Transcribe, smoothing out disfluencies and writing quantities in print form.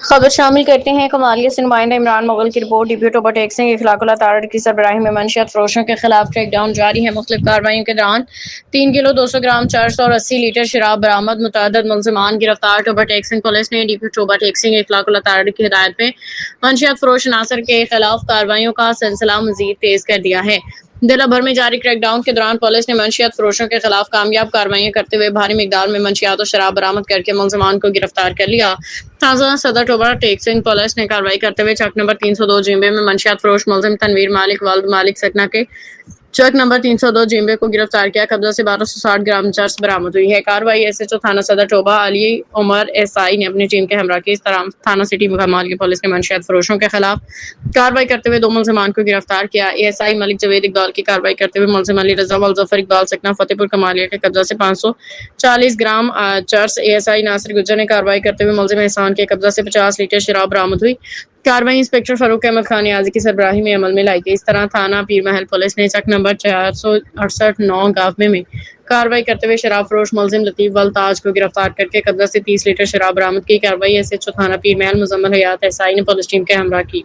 خبر شامل کرتے ہیں کمالیہ سے نمائندہ عمران مغل کی رپورٹ۔ ڈپٹی اوور ٹیکسنگ اخلاق اللہ تعالی کی سربراہی میں منشیات فروشوں کے خلاف کریک ڈاؤن جاری ہے۔ مختلف کارروائیوں کے دوران 3 کلو 200 گرام 480 لیٹر شراب برآمد، متعدد ملزمان گرفتار۔ اوور ٹیکسنگ پولیس نے ڈپٹی اوور ٹیکسنگ اخلاق اللہ تعالی کی ہدایت پہ منشیات فروش عناصر کے خلاف کارروائیوں کا سلسلہ مزید تیز کر دیا ہے۔ ضلع بھر میں جاری کریک ڈاؤن کے دوران پولیس نے منشیات فروشوں کے خلاف کامیاب کارروائیاں کرتے ہوئے بھاری مقدار میں منشیات اور شراب برآمد کر کے ملزمان کو گرفتار کر لیا۔ تازہ صدر اوور ٹیکسنگ پولیس نے کارروائی کرتے ہوئے چک نمبر 302 جیمبے میں منشیات فروش ملزم تنویر مالک والد مالک سکنا کے چک نمبر 302 جیمبے کو گرفتار کیا۔ قبضہ سے 1260 گرام چرس برآمد ہوئی ہے۔ کارروائی ایس ایچ او تھانہ صدر ٹوبہ علی عمر ایس آئی نے اپنی ٹیم کے ہمراہ کی۔ اس طرح تھانہ سٹی کمالیہ پولیس نے منشیات فروشوں کے خلاف کارروائی کرتے ہوئے 2 ملزمان کو گرفتار کیا۔ اے ایس آئی ملک جاوید اقبال کی کارروائی کرتے ہوئے ملزم علی رضا والظفر اقبال سکنا فتح پور کمالیہ کے قبضہ سے 540 گرام چرس۔ اے ایس آئی ناصر گجر نے کارروائی کرتے ہوئے ملزم احسان کے قبضہ سے 50 لیٹر شراب برآمد ہوئی۔ کارروائی انسپکٹر فاروق احمد خان نیازی کی سربراہی میں عمل میں لائی گئی۔ اس طرح تھانہ پیر محل پولیس نے چک نمبر 468 9 گاوے میں کارروائی کرتے ہوئے شراب فروش ملزم لطیف والتاج کو گرفتار کر کے قبضہ سے 30 لیٹر شراب برآمد کی۔ کارروائی ایس ایچ او تھانہ پیر محل مزمل حیات ایس آئی نے پولیس ٹیم کے ہمراہ کی۔